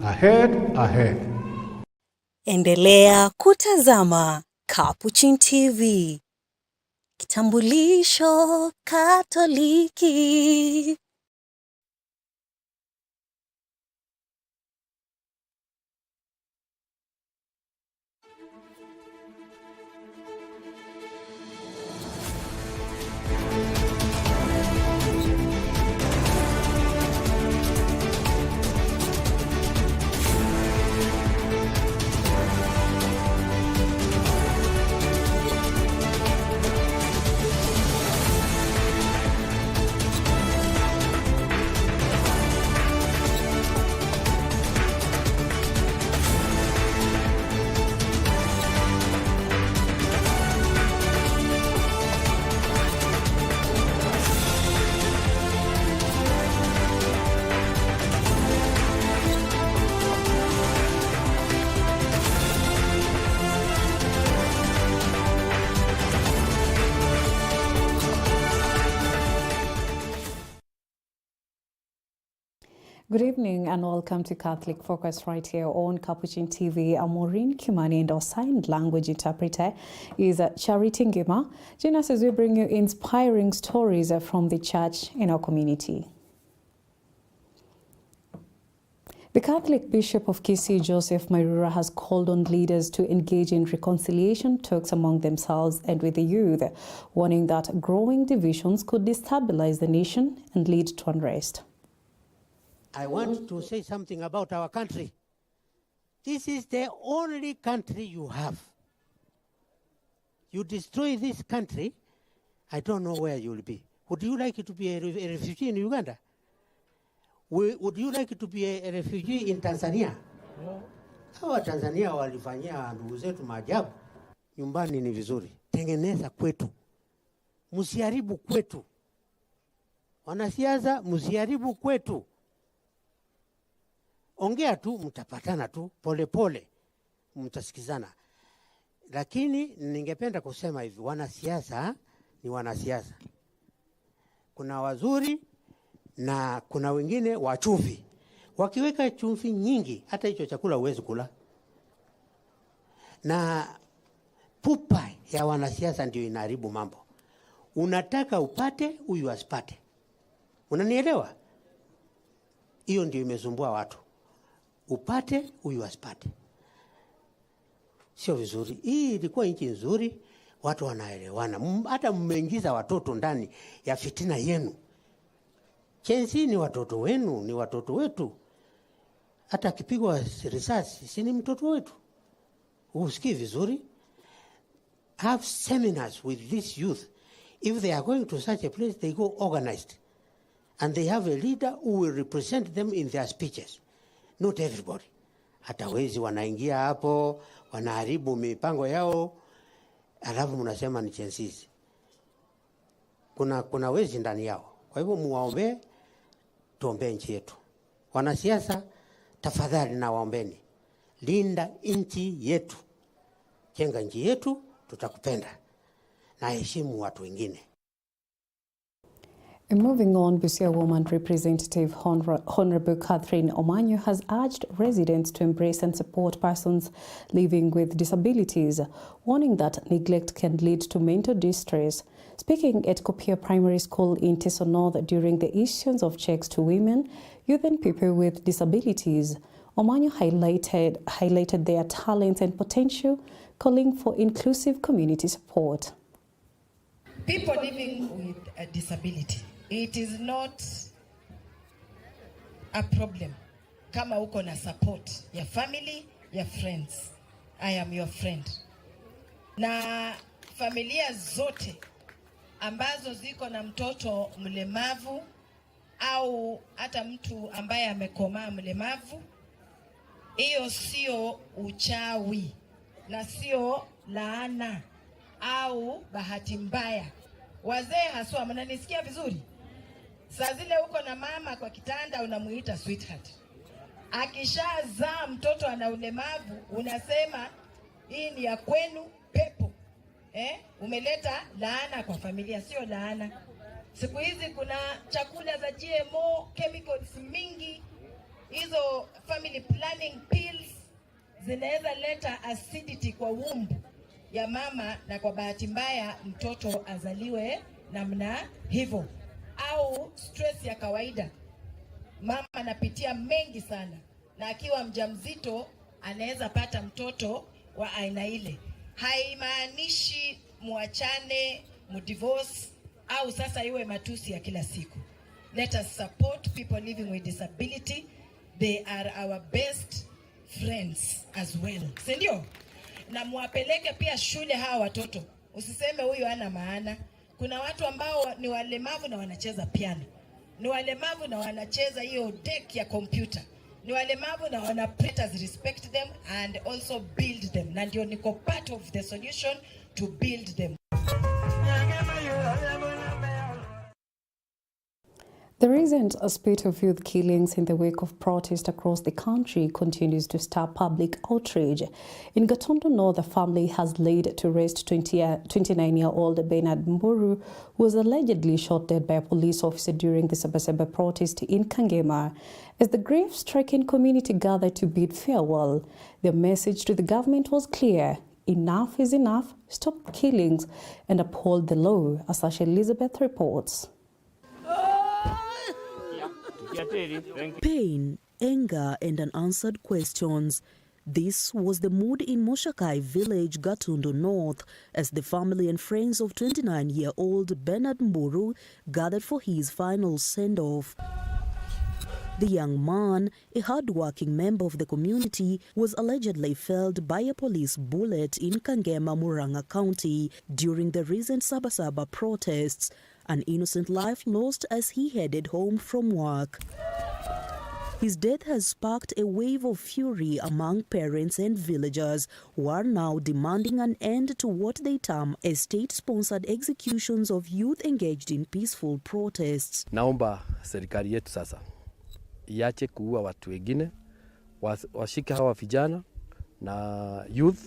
Ahead. Endelea kutazama Capuchin TV. Kitambulisho Katoliki. Good evening and welcome to Catholic Focus right here on Capuchin TV. I'm Maureen Kimani and our sign language interpreter is Charity Ngima. Join us as we bring you inspiring stories from the church in our community. The Catholic Bishop of Kisii, Joseph Mairura, has called on leaders to engage in reconciliation talks among themselves and with the youth, warning that growing divisions could destabilize the nation and lead to unrest. I want to say something about our country. This is the only country you have. You destroy this country, I don't know where you will be. Would you like to be a refugee in Uganda? Would you like to be a refugee in Tanzania? No. Hawa Tanzania walifanyia ndugu zetu maajabu. Nyumbani ni vizuri. Tengeneza kwetu. Msiharibu kwetu. Wanasiasa msiharibu kwetu. Ongea tu, mtapatana tu, pole pole, mtasikizana. Lakini ningependa kusema hivi, wanasiasa ni wanasiasa. Kuna wazuri na kuna wengine wachuvi. Wakiweka chumvi nyingi, hata hicho chakula huwezi kula. Na pupa ya wanasiasa ndio inaharibu mambo. Unataka upate, huyu asipate. Unanielewa? Hiyo ndio imesumbua watu. Upate, huyu asipate. Sio vizuri. Hii ilikuwa nchi nzuri, watu wanaelewana. Hata mmeingiza watoto ndani ya fitina yenu. Chenzi ni watoto wenu, ni watoto wetu. Hata akipigwa risasi, si ni mtoto wetu. Usikii vizuri. Have seminars with this youth. If they are going to such a place, they go organized. And they have a leader who will represent them in their speeches. Not everybody. Hata wezi wanaingia hapo, wanaharibu mipango yao, alafu mnasema ni chensizi. Kuna wezi ndani yao. Kwa hivyo muwaombe, tuombe nchi yetu. Wanasiasa, tafadhali na waombeni. Linda nchi yetu. Jenga nchi yetu, tutakupenda. Na heshimu watu wengine. Moving on, Busia Woman Representative Honorable Catherine Omanyo has urged residents to embrace and support persons living with disabilities, warning that neglect can lead to mental distress. Speaking at Kopia Primary School in Teso North during the issuance of checks to women, youth and people with disabilities, Omanyo highlighted their talents and potential, calling for inclusive community support. People living with a disability, it is not a problem kama uko na support ya family, ya friends. I am your friend. Na familia zote ambazo ziko na mtoto mlemavu au hata mtu ambaye amekomaa mlemavu, hiyo sio uchawi na sio laana au bahati mbaya. Wazee haswa, mnanisikia vizuri? Saa zile uko na mama kwa kitanda unamuita sweetheart. Akishazaa mtoto ana ulemavu unasema hii ni ya kwenu pepo. Umeleta laana kwa familia, sio laana. Siku hizi kuna chakula za GMO, chemicals mingi. Hizo family planning pills zinaweza leta acidity kwa womb ya mama, na kwa bahati mbaya mtoto azaliwe namna hivyo. Au stress ya kawaida, mama anapitia mengi sana, na akiwa mjamzito anaweza pata mtoto wa aina ile. Haimaanishi muachane, mudivorce au sasa iwe matusi ya kila siku. Let us support people living with disability. They are our best friends as well. Si ndio? Na muwapeleke pia shule hawa watoto. Usiseme huyu hana maana. Kuna watu ambao ni walemavu na wanacheza piano. Ni walemavu na wanacheza hiyo deck ya computer. Ni walemavu na wana let respect them and also build them. Na ndio niko part of the solution to build them. The recent spate of youth killings in the wake of protests across the country continues to stir public outrage. In Gatundu North, a family has laid to rest 29-year-old Bernard Mburu, who was allegedly shot dead by a police officer during the Sabasaba protest in Kangema. As the grief-stricken community gathered to bid farewell, their message to the government was clear: enough is enough, stop killings, and uphold the law, as Asha Elizabeth reports. Pain, anger, and unanswered questions. This was the mood in Moshakai village, Gatundu North, as the family and friends of 29-year-old Bernard Mburu gathered for his final send-off. The young man, a hard-working member of the community, was allegedly felled by a police bullet in Kangema, Murang'a County during the recent Sabasaba protests. An innocent life lost as he headed home from work. His death has sparked a wave of fury among parents and villagers who are now demanding an end to what they term as state-sponsored executions of youth engaged in peaceful protests. Naomba serikali yetu sasa iache kuua watu wengine, washike hawa vijana na youth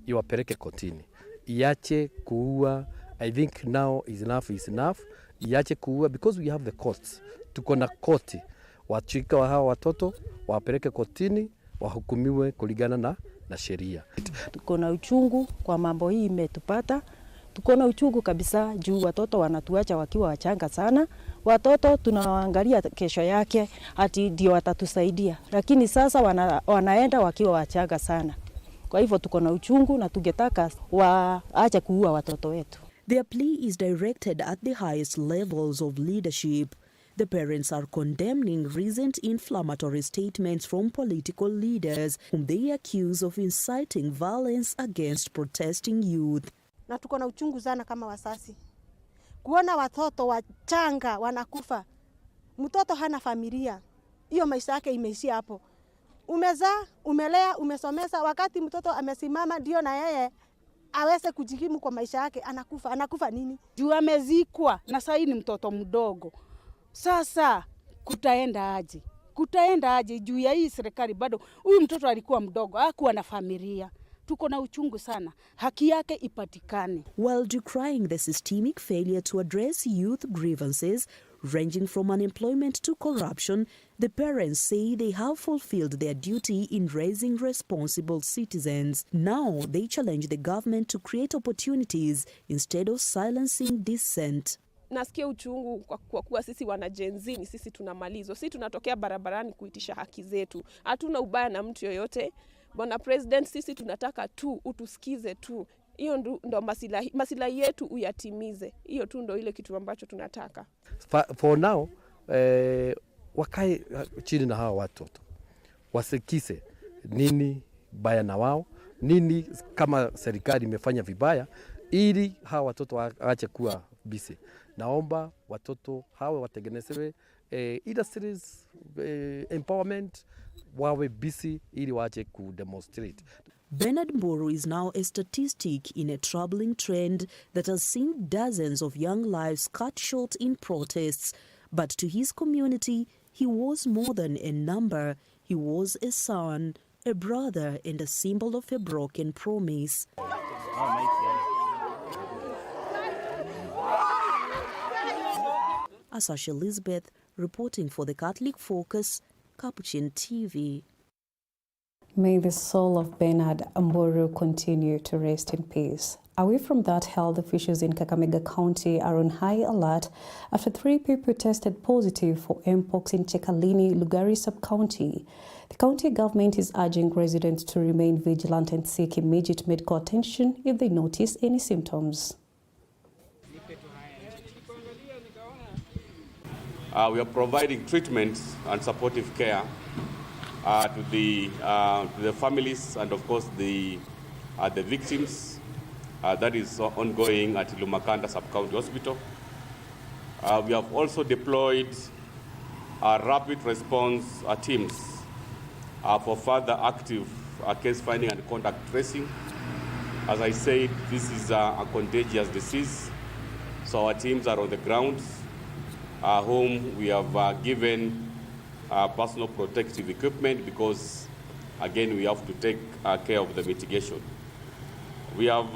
iwapeleke kotini. Iache kuua. I think now is enough. Iache kuua because we have the courts. Tuko na koti. Wachika wa hawa watoto wapeleke kotini, wahukumiwe kulingana na sheria. Tuko na uchungu kwa mambo hii imetupata. Tuko na uchungu kabisa juu watoto wanatuacha wakiwa wachanga sana. Watoto tunawaangalia kesho yake ati ndio watatusaidia. Lakini sasa wanaenda wakiwa wachanga sana. Kwa hivyo tuko na uchungu na tungetaka waache kuua watoto wetu. Their plea is directed at the highest levels of leadership. The parents are condemning recent inflammatory statements from political leaders whom they accuse of inciting violence against protesting youth. Na tuko na uchungu sana kama wasasi. Kuona watoto wachanga wanakufa. Mtoto hana familia. Hiyo maisha yake imeishia hapo. Umezaa, umelea, umesomesa, wakati mtoto amesimama ndio na yeye aweze kujikimu kwa maisha yake, anakufa. Anakufa nini? Juu amezikwa na sasa ni mtoto mdogo. Sasa kutaenda aje juu ya hii serikali? Bado huyu mtoto alikuwa mdogo, hakuwa na familia. Tuko na uchungu sana, haki yake ipatikane. While decrying the systemic failure to address youth grievances ranging from unemployment to corruption, the parents say they have fulfilled their duty in raising responsible citizens. Now they challenge the government to create opportunities instead of silencing dissent. Nasikia uchungu kwa kuwa sisi wana Gen Z, ni sisi tunamalizwa. Sisi tunatokea barabarani kuitisha haki zetu. Hatuna ubaya na mtu yoyote. Bwana President, sisi tunataka tu utusikize tu. Hiyo ndo masilahi yetu uyatimize. Hiyo tu ndo ile kitu ambacho tunataka. For now, wakae chini na hawa watoto. Wasikise nini baya na wao, nini kama serikali imefanya vibaya, ili hawa watoto waache kuwa busy. Naomba watoto hawa watengenezewe industries, empowerment, wawe busy ili waache kudemonstrate. Bernard Mburu is now a statistic in a troubling trend that has seen dozens of young lives cut short in protests. But to his community, he was more than a number. He was a son, a brother, and a symbol of a broken promise. Asha Elizabeth reporting for the Catholic Focus, Capuchin TV. May the soul of Bernard Mburu continue to rest in peace. Away from that, health officials in Kakamega County are on high alert after 3 people tested positive for Mpox in Chekalini, Lugari sub-county. The county government is urging residents to remain vigilant and seek immediate medical attention if they notice any symptoms. We are providing treatment and supportive care to the families and, of course, the victims. That is ongoing at Lumakanda Sub-County Hospital. We have also deployed rapid response teams for further active case finding and contact tracing. As I said, this is a contagious disease, so our teams are on the ground, whom we have given personal protective equipment because, again, we have to take care of the mitigation. We have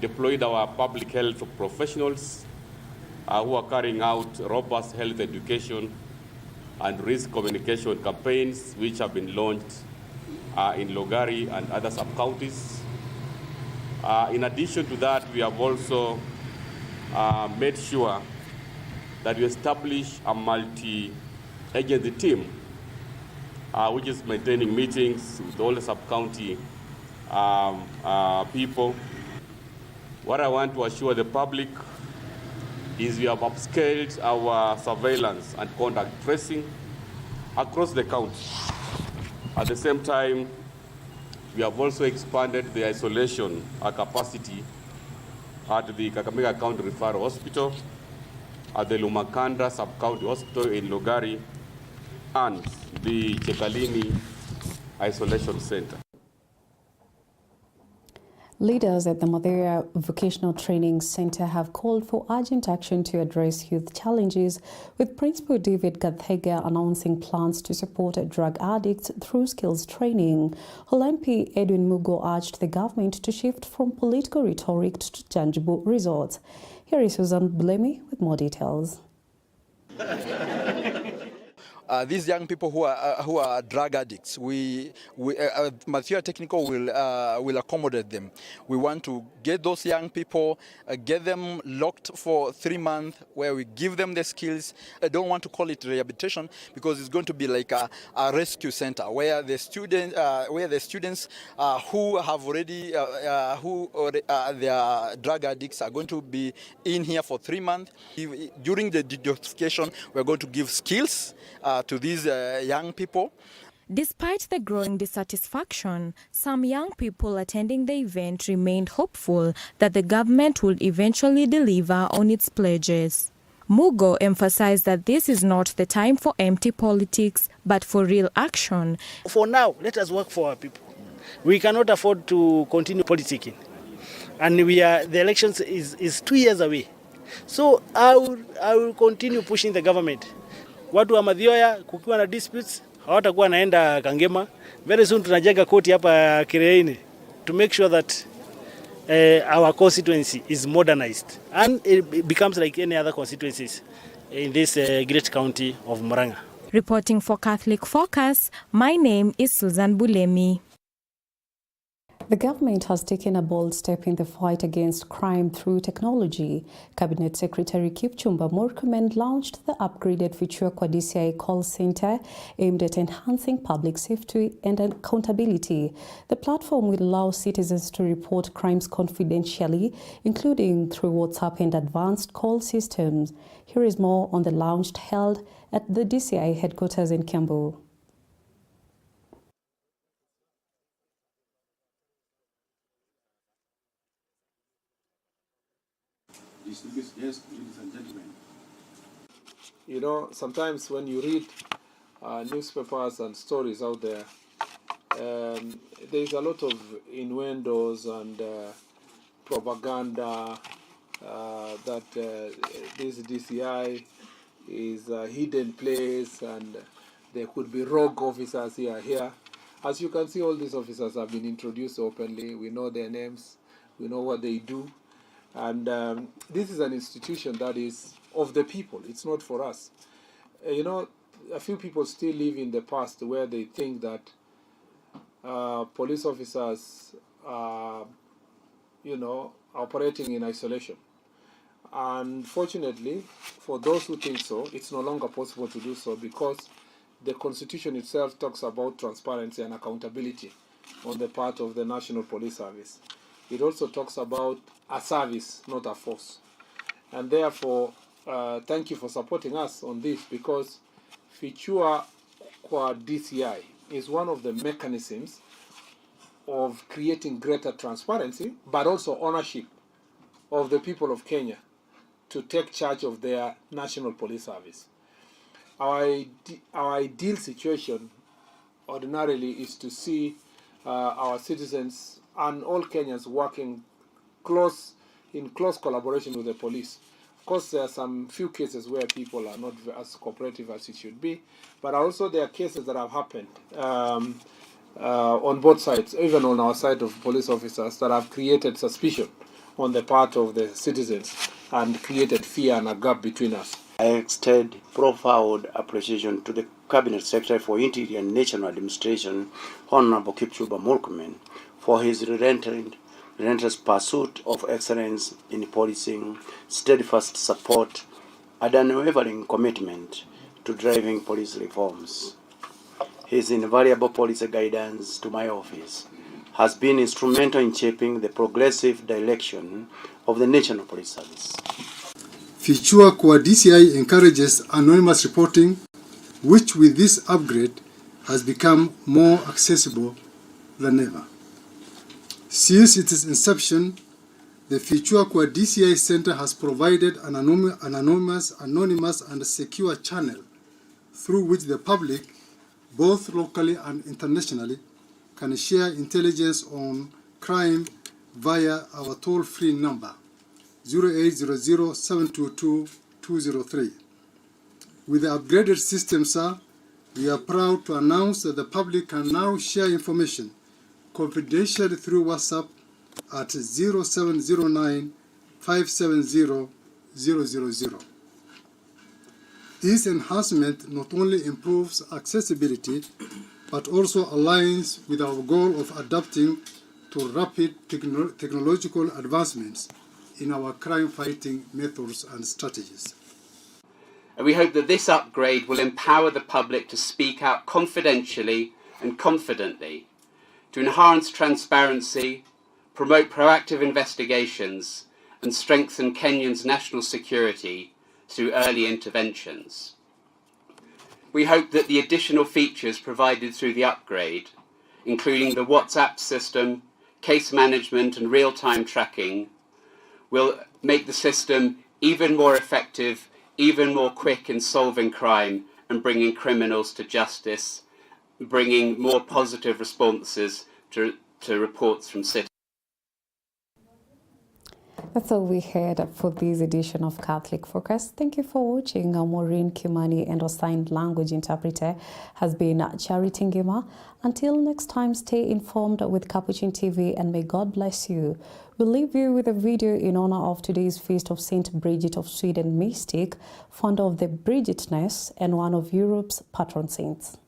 deployed our public health professionals who are carrying out robust health education and risk communication campaigns which have been launched in Lugari and other sub-counties. In addition to that, we have also made sure that we establish a multi-agency team which is maintaining meetings with all the sub-county people. What I want to assure the public is we have upscaled our surveillance and contact tracing across the county. At the same time, we have also expanded the isolation capacity at the Kakamega County Referral Hospital, at the Lumakanda Sub-County Hospital in Lugari, and the Chekalini Isolation Center. Leaders at the Madeira Vocational Training Center have called for urgent action to address youth challenges, with Principal David Gathega announcing plans to support drug addicts through skills training. MP Edwin Mugo urged the government to shift from political rhetoric to tangible results. Here is Susan Blemi with more details. These young people who are drug addicts, Mathia Technical will accommodate them. We want to get those young people, get them locked for 3 months, where we give them the skills. I don't want to call it rehabilitation because it's going to be like a rescue center where the students who have already they are drug addicts are going to be in here for 3 months. During the detoxification, we're going to give skills to these young people. Despite the growing dissatisfaction, some young people attending the event remained hopeful that the government will eventually deliver on its pledges. Mugo emphasized that this is not the time for empty politics, but for real action. For now, let us work for our people. We cannot afford to continue politicking. And the elections is 2 years away. So I will continue pushing the government. Watu wa Mathioya kukiwa na disputes hawatakuwa naenda Kangema. Very soon tunajenga koti hapa Kireini to make sure that our constituency is modernized and it becomes like any other constituencies in this great county of Murang'a. Reporting for Catholic Focus, my name is Susan Bulemi. The government has taken a bold step in the fight against crime through technology. Cabinet Secretary Kipchumba Murkomen launched the upgraded Fichua kwa DCI call center aimed at enhancing public safety and accountability. The platform will allow citizens to report crimes confidentially, including through WhatsApp and advanced call systems. Here is more on the launch held at the DCI headquarters in Kiambu. Yes, ladies and gentlemen. You know, sometimes when you read newspapers and stories out there, there's a lot of innuendos and propaganda that this DCI is a hidden place and there could be rogue officers here. As you can see, all these officers have been introduced openly. We know their names. We know what they do. And this is an institution that is of the people. It's not for us. You know, a few people still live in the past where they think that police officers are, operating in isolation. Unfortunately, for those who think so, it's no longer possible to do so because the Constitution itself talks about transparency and accountability on the part of the National Police Service. It also talks about a service, not a force. And therefore, thank you for supporting us on this, because Fichua kwa DCI is one of the mechanisms of creating greater transparency, but also ownership of the people of Kenya to take charge of their National Police Service. Our ideal situation ordinarily is to see our citizens and all Kenyans working in close collaboration with the police. Of course, there are some few cases where people are not as cooperative as it should be, but also there are cases that have happened on both sides, even on our side of police officers, that have created suspicion on the part of the citizens and created fear and a gap between us. I extend profound appreciation to the Cabinet Secretary for Interior and National Administration, Honorable Kipchumba Murkomen, for his relentless pursuit of excellence in policing, steadfast support, and unwavering commitment to driving police reforms. His invaluable policy guidance to my office has been instrumental in shaping the progressive direction of the National Police Service. Fichua kwa DCI encourages anonymous reporting, which with this upgrade has become more accessible than ever. Since its inception, the Fichua kwa DCI Center has provided an anonymous and secure channel through which the public, both locally and internationally, can share intelligence on crime via our toll-free number 0800-722-203. With the upgraded system, sir, we are proud to announce that the public can now share information confidentially through WhatsApp at 0709-570-000. This enhancement not only improves accessibility, but also aligns with our goal of adapting to rapid technological advancements in our crime-fighting methods and strategies. And we hope that this upgrade will empower the public to speak out confidentially and confidently, to enhance transparency, promote proactive investigations, and strengthen Kenyans' national security through early interventions. We hope that the additional features provided through the upgrade, including the WhatsApp system, case management and real-time tracking, will make the system even more effective, even more quick in solving crime and bringing criminals to justice, bringing more positive responses to reports from citizens. That's all we had for this edition of Catholic Focus. Thank you for watching. Maureen Kimani and our sign language interpreter has been Charity Ngima. Until next time, stay informed with Capuchin TV and may God bless you. We'll leave you with a video in honor of today's feast of Saint Bridget of Sweden mystic, founder of the Bridgetness and one of Europe's patron saints.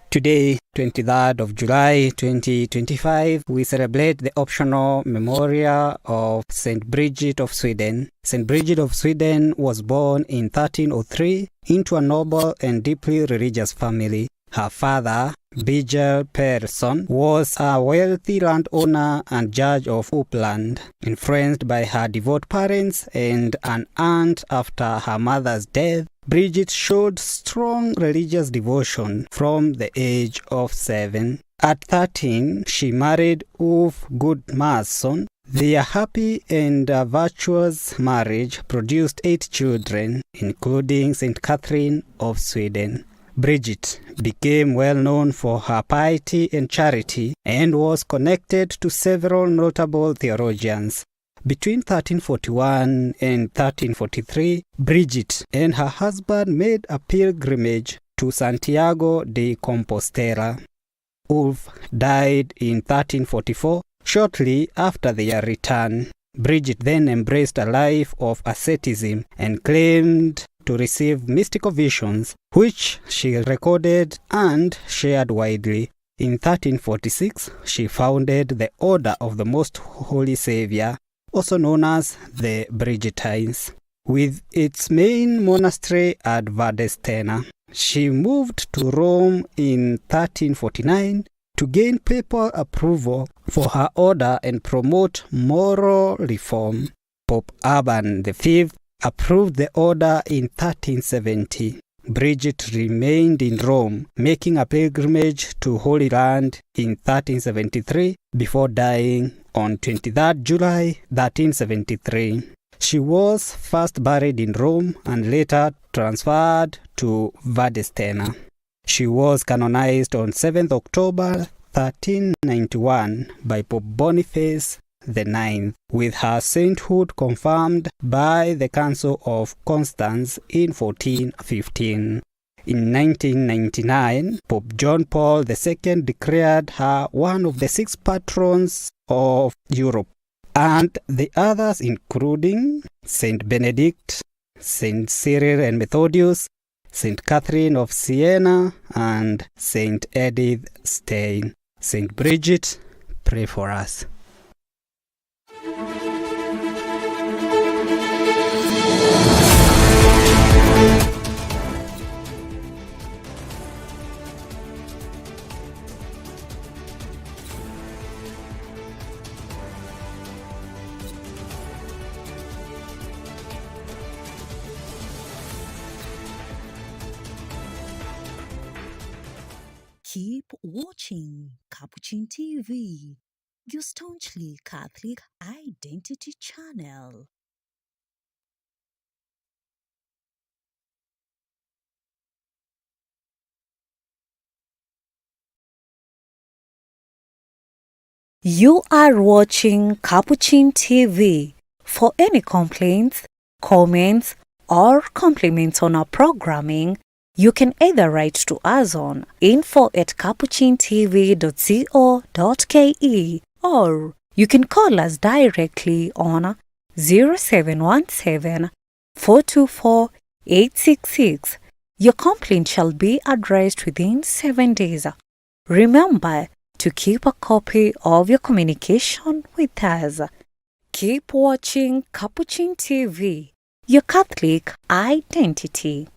Today, 23rd of July 2025, we celebrate the optional memorial of St. Bridget of Sweden. St. Bridget of Sweden was born in 1303 into a noble and deeply religious family. Her father, Birger Persson, was a wealthy landowner and judge of Uppland. Influenced by her devout parents and an aunt after her mother's death, Bridget showed strong religious devotion from the age of 7. At 13, she married Ulf Gudmarsson. Their happy and virtuous marriage produced 8 children, including St. Catherine of Sweden. Bridget became well known for her piety and charity and was connected to several notable theologians. Between 1341 and 1343, Bridget and her husband made a pilgrimage to Santiago de Compostela. Ulf died in 1344, shortly after their return. Bridget then embraced a life of asceticism and claimed to receive mystical visions, which she recorded and shared widely. In 1346, she founded the Order of the Most Holy Saviour, also known as the Brigittines, with its main monastery at Valdestena. She moved to Rome in 1349 to gain papal approval for her order and promote moral reform. Pope Urban V approved the order in 1370. Bridget remained in Rome, making a pilgrimage to Holy Land in 1373 before dying on 23rd July 1373. She was first buried in Rome and later transferred to Valdestena. She was canonized on 7th October 1391 by Pope Boniface IX, with her sainthood confirmed by the Council of Constance in 1415. In 1999, Pope John Paul II declared her one of the 6 patrons of Europe, and the others including Saint Benedict, Saint Cyril and Methodius, Saint Catherine of Siena, and Saint Edith Stein. Saint Bridget, pray for us. Keep watching Capuchin TV, your staunchly Catholic identity channel. You are watching Capuchin TV. For any complaints, comments, or compliments on our programming, you can either write to us on info@capuchintv.co.ke or you can call us directly on 0717 424 866. Your complaint shall be addressed within 7 days. Remember to keep a copy of your communication with us. Keep watching Capuchin TV, your Catholic identity.